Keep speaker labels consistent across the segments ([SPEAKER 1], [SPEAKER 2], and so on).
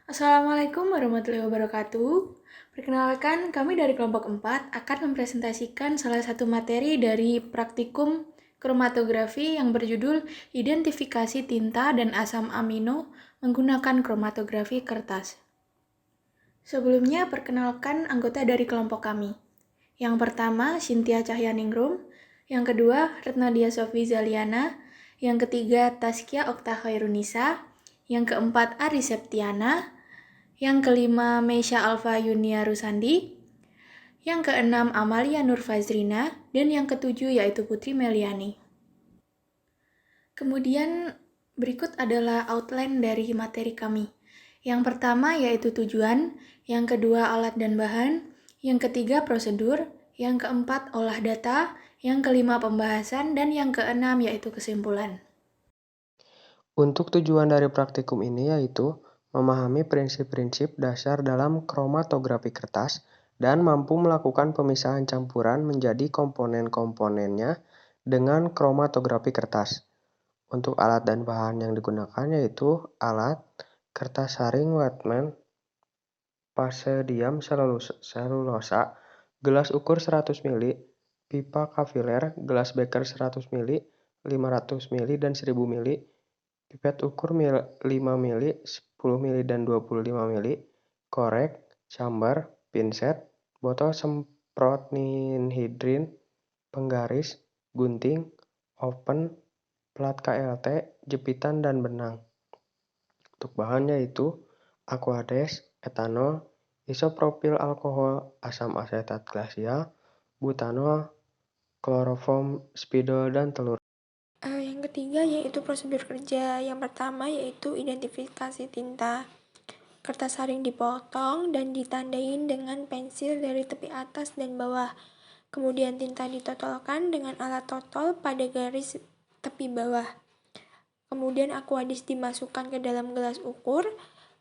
[SPEAKER 1] Assalamualaikum warahmatullahi wabarakatuh. Perkenalkan, kami dari kelompok 4 akan mempresentasikan salah satu materi dari praktikum kromatografi yang berjudul Identifikasi Tinta dan Asam Amino menggunakan kromatografi kertas. Sebelumnya, perkenalkan anggota dari kelompok kami. Yang pertama, Cynthia Cahyaningrum. Yang kedua, Retnadia Sofi Zaliana. Yang ketiga, Taskia Okta Khairunisa. Yang keempat, Ari Septiana. Yang kelima, Meisha Alfa Yunia Rusandi. Yang keenam, Amalia Nur Fazrina. Dan yang ketujuh yaitu Putri Meliani. Kemudian berikut adalah outline dari materi kami. Yang pertama yaitu tujuan, yang kedua alat dan bahan, yang ketiga prosedur, yang keempat olah data, yang kelima pembahasan, dan yang keenam yaitu kesimpulan.
[SPEAKER 2] Untuk tujuan dari praktikum ini yaitu memahami prinsip-prinsip dasar dalam kromatografi kertas dan mampu melakukan pemisahan campuran menjadi komponen-komponennya dengan kromatografi kertas. Untuk alat dan bahan yang digunakan yaitu alat kertas saring Whatman, Pasedium selulosa, gelas ukur 100 ml, pipa kapiler, gelas beker 100 ml, 500 ml, dan 1000 ml, pipet ukur 5 ml, 10 ml, dan 25 ml, korek, sambar, pinset, botol semprot ninhidrin, penggaris, gunting, oven, plat KLT, jepitan, dan benang. Untuk bahan yaitu aquades, etanol, isopropil alkohol, asam asetat glasial, butanol, kloroform, spidol, dan telur.
[SPEAKER 3] Yang ketiga yaitu prosedur kerja. Yang pertama yaitu identifikasi tinta. Kertas saring dipotong dan ditandain dengan pensil dari tepi atas dan bawah. Kemudian tinta ditotolkan dengan alat totol pada garis tepi bawah. Kemudian aquadis dimasukkan ke dalam gelas ukur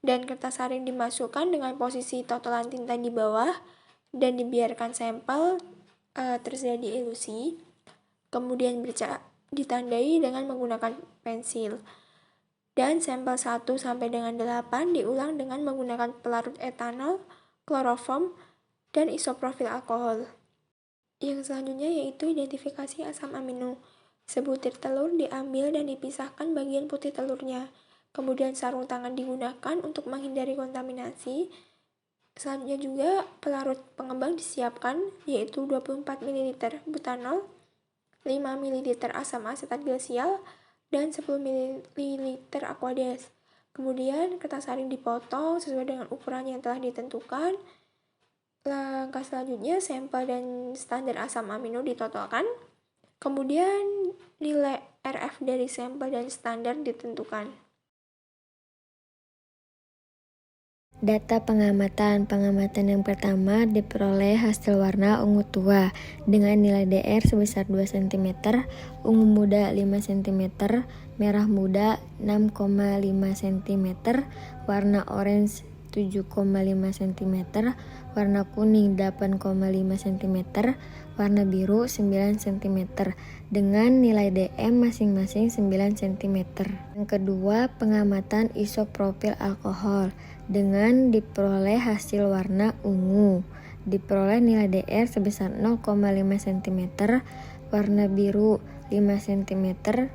[SPEAKER 3] dan kertas saring dimasukkan dengan posisi totolan tinta di bawah dan dibiarkan sampel terjadi ilusi. Kemudian ditandai dengan menggunakan pensil. Dan sampel 1 sampai dengan 8 diulang dengan menggunakan pelarut etanol, kloroform, dan isoprofil alkohol. Yang selanjutnya yaitu identifikasi asam amino. Sebutir telur diambil dan dipisahkan bagian putih telurnya. Kemudian sarung tangan digunakan untuk menghindari kontaminasi. Selanjutnya juga pelarut pengembang disiapkan yaitu 24 ml butanol, 5 ml asam asetat glasial, dan 10 ml aquades. Kemudian kertas saring dipotong sesuai dengan ukuran yang telah ditentukan. Langkah selanjutnya sampel dan standar asam amino ditotolkan. Kemudian nilai RF dari sampel dan standar ditentukan.
[SPEAKER 4] Data pengamatan. Pengamatan yang pertama diperoleh hasil warna ungu tua dengan nilai DR sebesar 2 cm, ungu muda 5 cm, merah muda 6,5 cm, warna orange 7,5 cm, warna kuning 8,5 cm, warna biru 9 cm, dengan nilai DM masing-masing 9 cm. Yang kedua, pengamatan isopropil alkohol dengan diperoleh hasil warna ungu. Diperoleh nilai DR sebesar 0,5 cm, warna biru 5 cm,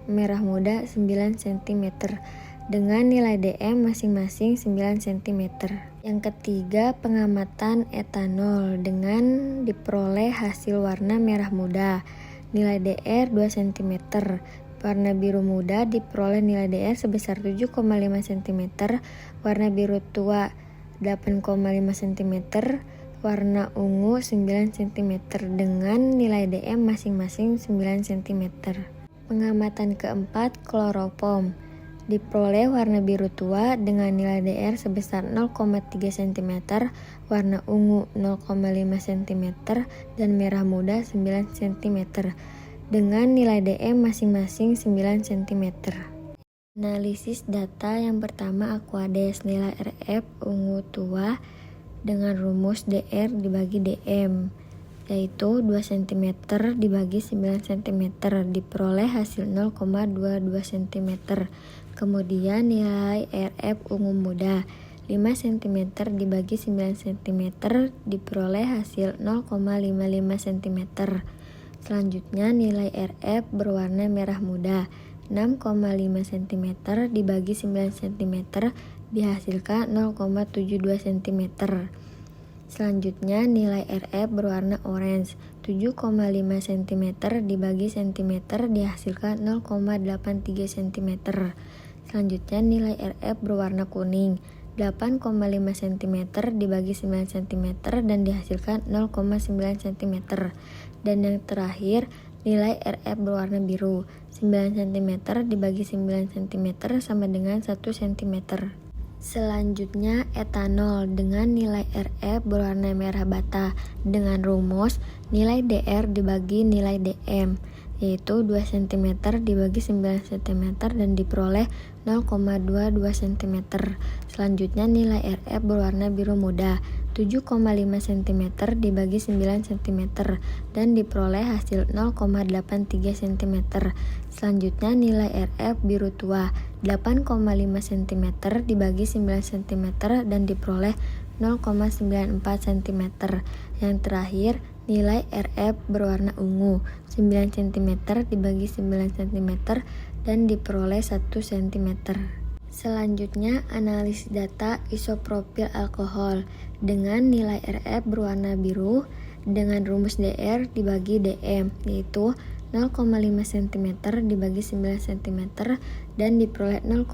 [SPEAKER 4] merah muda 9 cm, dengan nilai DM masing-masing 9 cm. Yang ketiga, pengamatan etanol dengan diperoleh hasil warna merah muda, nilai DR 2 cm, warna biru muda diperoleh nilai DR sebesar 7,5 cm, warna biru tua 8,5 cm, warna ungu 9 cm, dengan nilai DM masing-masing 9 cm. Pengamatan keempat, kloroform. Diperoleh warna biru tua dengan nilai DR sebesar 0,3 cm, warna ungu 0,5 cm, dan merah muda 9 cm, dengan nilai DM masing-masing 9 cm. Analisis data yang pertama aquades, nilai RF ungu tua dengan rumus DR dibagi DM, yaitu 2 cm dibagi 9 cm, diperoleh hasil 0,22 cm. Kemudian nilai RF ungu muda 5 cm dibagi 9 cm diperoleh hasil 0,55 cm. Selanjutnya nilai RF berwarna merah muda 6,5 cm dibagi 9 cm dihasilkan 0,72 cm. Selanjutnya nilai RF berwarna orange 7,5 cm dibagi cm dihasilkan 0,83 cm. Selanjutnya nilai RF berwarna kuning 8,5 cm dibagi 9 cm dan dihasilkan 0,9 cm. Dan yang terakhir nilai RF berwarna biru 9 cm dibagi 9 cm sama dengan 1 cm. Selanjutnya etanol dengan nilai RF berwarna merah bata dengan rumus nilai DR dibagi nilai DM, yaitu 2 cm dibagi 9 cm dan diperoleh 0,22 cm. Selanjutnya nilai RF berwarna biru muda 7,5 cm dibagi 9 cm dan diperoleh hasil 0,83 cm. Selanjutnya nilai RF biru tua 8,5 cm dibagi 9 cm dan diperoleh 0,94 cm. Yang terakhir nilai RF berwarna ungu 9 cm dibagi 9 cm dan diperoleh 1 cm. Selanjutnya analisis data isopropil alkohol dengan nilai RF berwarna biru dengan rumus DR dibagi DM, yaitu 0,5 cm dibagi 9 cm dan diperoleh 0,0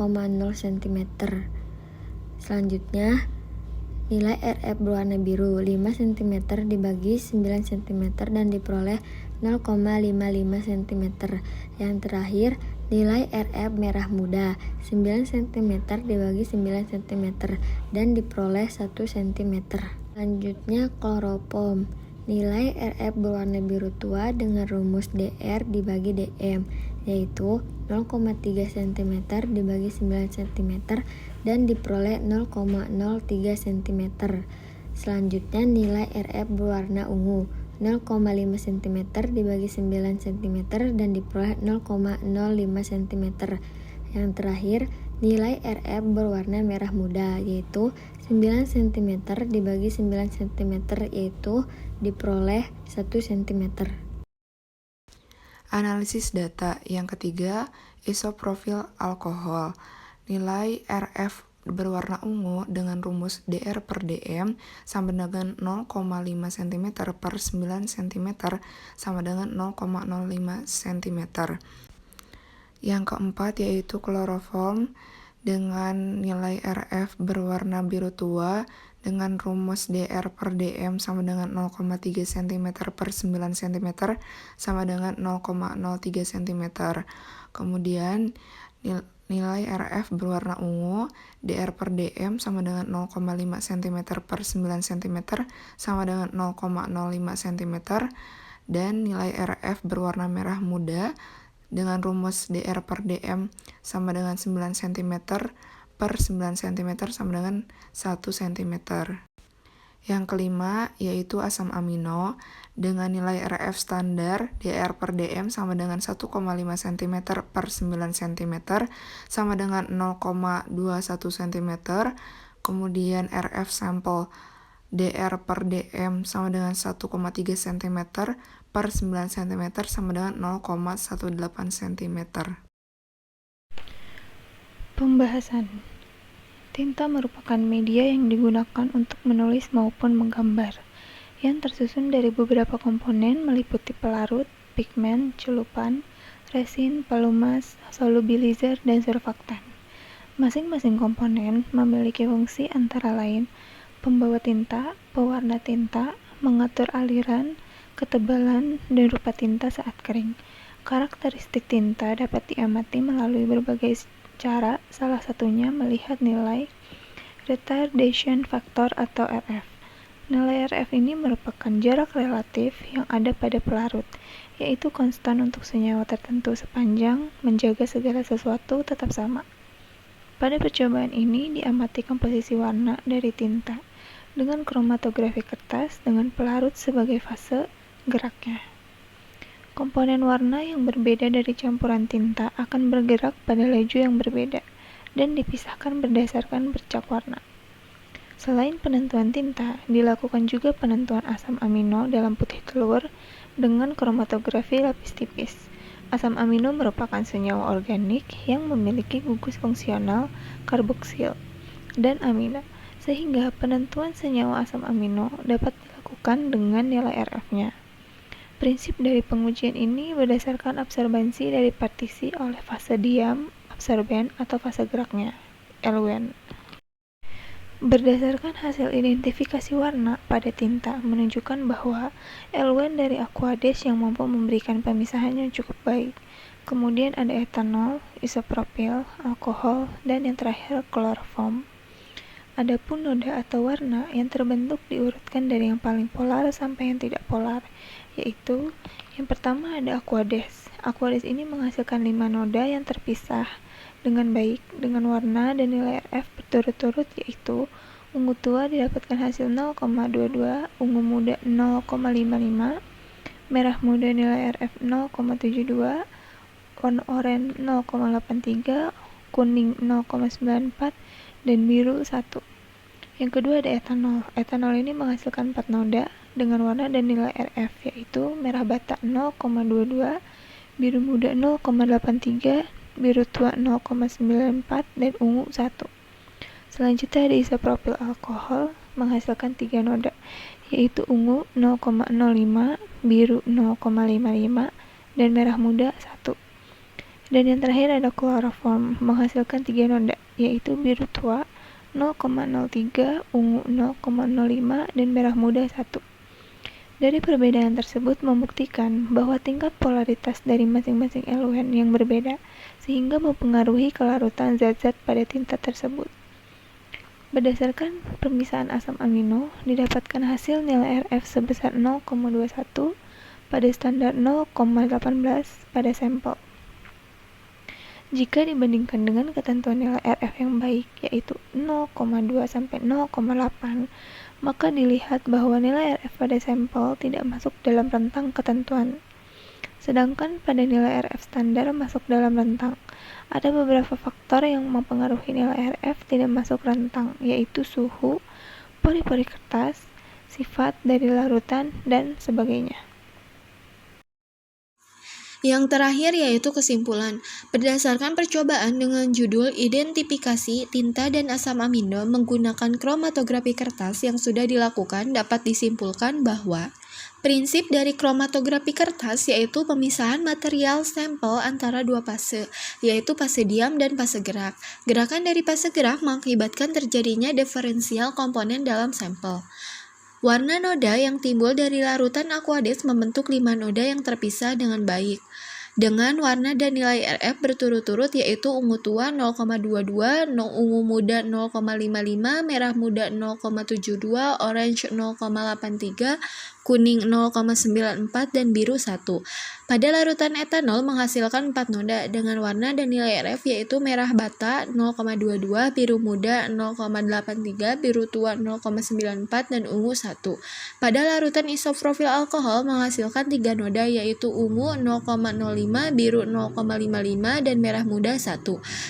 [SPEAKER 4] cm. Selanjutnya nilai RF berwarna biru 5 cm dibagi 9 cm dan diperoleh 0,55 cm. Yang terakhir nilai RF merah muda 9 cm dibagi 9 cm dan diperoleh 1 cm. Selanjutnya kloropom. Nilai RF berwarna biru tua dengan rumus DR dibagi DM, yaitu 0,3 cm dibagi 9 cm dan diperoleh 0,03 cm. Selanjutnya nilai RF berwarna ungu 0,5 cm dibagi 9 cm dan diperoleh 0,05 cm. Yang terakhir nilai RF berwarna merah muda yaitu 9 cm dibagi 9 cm yaitu diperoleh 1 cm.
[SPEAKER 5] Analisis data yang ketiga, isoprofil alkohol. Nilai RF berwarna ungu dengan rumus DR per DM sama dengan 0,5 cm per 9 cm sama dengan 0,05 cm. Yang keempat yaitu kloroform dengan nilai RF berwarna biru tua dengan rumus DR per DM sama dengan 0,3 cm per 9 cm sama dengan 0,03 cm. Kemudian nilai RF berwarna ungu DR per DM sama dengan 0,5 cm per 9 cm sama dengan 0,05 cm. Dan nilai RF berwarna merah muda dengan rumus DR per DM sama dengan 9 cm per 9 cm sama dengan 1 cm. Yang kelima yaitu asam amino dengan nilai RF standar DR per DM sama dengan 1,5 cm per 9 cm sama dengan 0,21 cm. Kemudian RF sampel DR per DM sama dengan 1,3 cm per 9 cm sama dengan 0,18 cm.
[SPEAKER 1] Pembahasan. Tinta merupakan media yang digunakan untuk menulis maupun menggambar, yang tersusun dari beberapa komponen meliputi pelarut, pigmen, celupan, resin, pelumas, solubilizer, dan surfaktan. Masing-masing komponen memiliki fungsi antara lain pembawa tinta, pewarna tinta, mengatur aliran, ketebalan, dan rupa tinta saat kering. Karakteristik tinta dapat diamati melalui berbagai cara, salah satunya melihat nilai retardation factor atau RF. Nilai RF ini merupakan jarak relatif yang ada pada pelarut, yaitu konstan untuk senyawa tertentu sepanjang menjaga segala sesuatu tetap sama. Pada percobaan ini diamati komposisi warna dari tinta dengan kromatografi kertas dengan pelarut sebagai fase geraknya. Komponen warna yang berbeda dari campuran tinta akan bergerak pada laju yang berbeda dan dipisahkan berdasarkan bercak warna. Selain penentuan tinta, dilakukan juga penentuan asam amino dalam putih telur dengan kromatografi lapis tipis. Asam amino merupakan senyawa organik yang memiliki gugus fungsional karboksil dan amida, sehingga penentuan senyawa asam amino dapat dilakukan dengan nilai RF-nya. Prinsip dari pengujian ini berdasarkan absorbansi dari partisi oleh fase diam, absorben, atau fase geraknya, Elwen. Berdasarkan hasil identifikasi warna pada tinta menunjukkan bahwa elwen dari Aquades yang mampu memberikan pemisahan yang cukup baik. Kemudian ada etanol, isopropil, alkohol, dan yang terakhir kloroform. Adapun noda atau warna yang terbentuk diurutkan dari yang paling polar sampai yang tidak polar, yaitu yang pertama ada Aquades. Aquades ini menghasilkan 5 noda yang terpisah dengan baik dengan warna dan nilai RF berturut-turut, yaitu ungu tua didapatkan hasil 0,22, ungu muda 0,55, merah muda nilai RF 0,72, warna oranye 0,83, kuning 0,94, dan biru 1. Yang kedua ada etanol. Etanol ini menghasilkan 4 noda dengan warna dan nilai RF, yaitu merah bata 0,22, biru muda 0,83, biru tua 0,94, dan ungu 1. Selanjutnya ada isopropil alkohol menghasilkan 3 noda, yaitu ungu 0,05, biru 0,55, dan merah muda 1. Dan yang terakhir ada kloroform menghasilkan 3 noda, yaitu biru tua 0,03, ungu 0,05, dan merah muda 1. Dari perbedaan tersebut membuktikan bahwa tingkat polaritas dari masing-masing elemen yang berbeda sehingga mempengaruhi kelarutan zat-zat pada tinta tersebut. Berdasarkan pemisahan asam amino, didapatkan hasil nilai RF sebesar 0,21 pada standar 0,18 pada sampel. Jika dibandingkan dengan ketentuan nilai RF yang baik, yaitu 0,2 sampai 0,8, maka dilihat bahwa nilai RF pada sampel tidak masuk dalam rentang ketentuan. Sedangkan pada nilai RF standar masuk dalam rentang. Ada beberapa faktor yang mempengaruhi nilai RF tidak masuk rentang, yaitu suhu, pori-pori kertas, sifat dari larutan, dan sebagainya.
[SPEAKER 6] Yang terakhir yaitu kesimpulan. Berdasarkan percobaan dengan judul Identifikasi Tinta dan Asam Amino menggunakan kromatografi kertas yang sudah dilakukan, dapat disimpulkan bahwa prinsip dari kromatografi kertas yaitu pemisahan material sampel antara dua fase, yaitu fase diam dan fase gerak. Gerakan dari fase gerak mengakibatkan terjadinya diferensial komponen dalam sampel. Warna noda yang timbul dari larutan Aquades membentuk 5 noda yang terpisah dengan baik, dengan warna dan nilai RF berturut-turut, yaitu ungu tua 0,22, ungu muda 0,55, merah muda 0,72, orange 0,83, kuning 0,94, dan biru 1. Pada larutan etanol menghasilkan 4 noda dengan warna dan nilai RF yaitu merah bata 0,22, biru muda 0,83, biru tua 0,94, dan ungu 1. Pada larutan isopropil alkohol menghasilkan 3 noda yaitu ungu 0,05, biru 0,55, dan merah muda 1.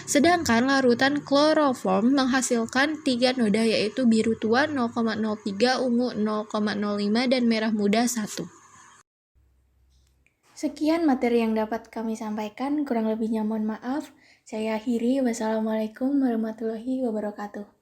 [SPEAKER 6] Sedangkan larutan kloroform menghasilkan 3 noda yaitu biru tua 0,03, ungu 0,05, dan merah muda 1.
[SPEAKER 1] Sekian materi yang dapat kami sampaikan, kurang lebihnya mohon maaf. Saya akhiri, wassalamualaikum warahmatullahi wabarakatuh.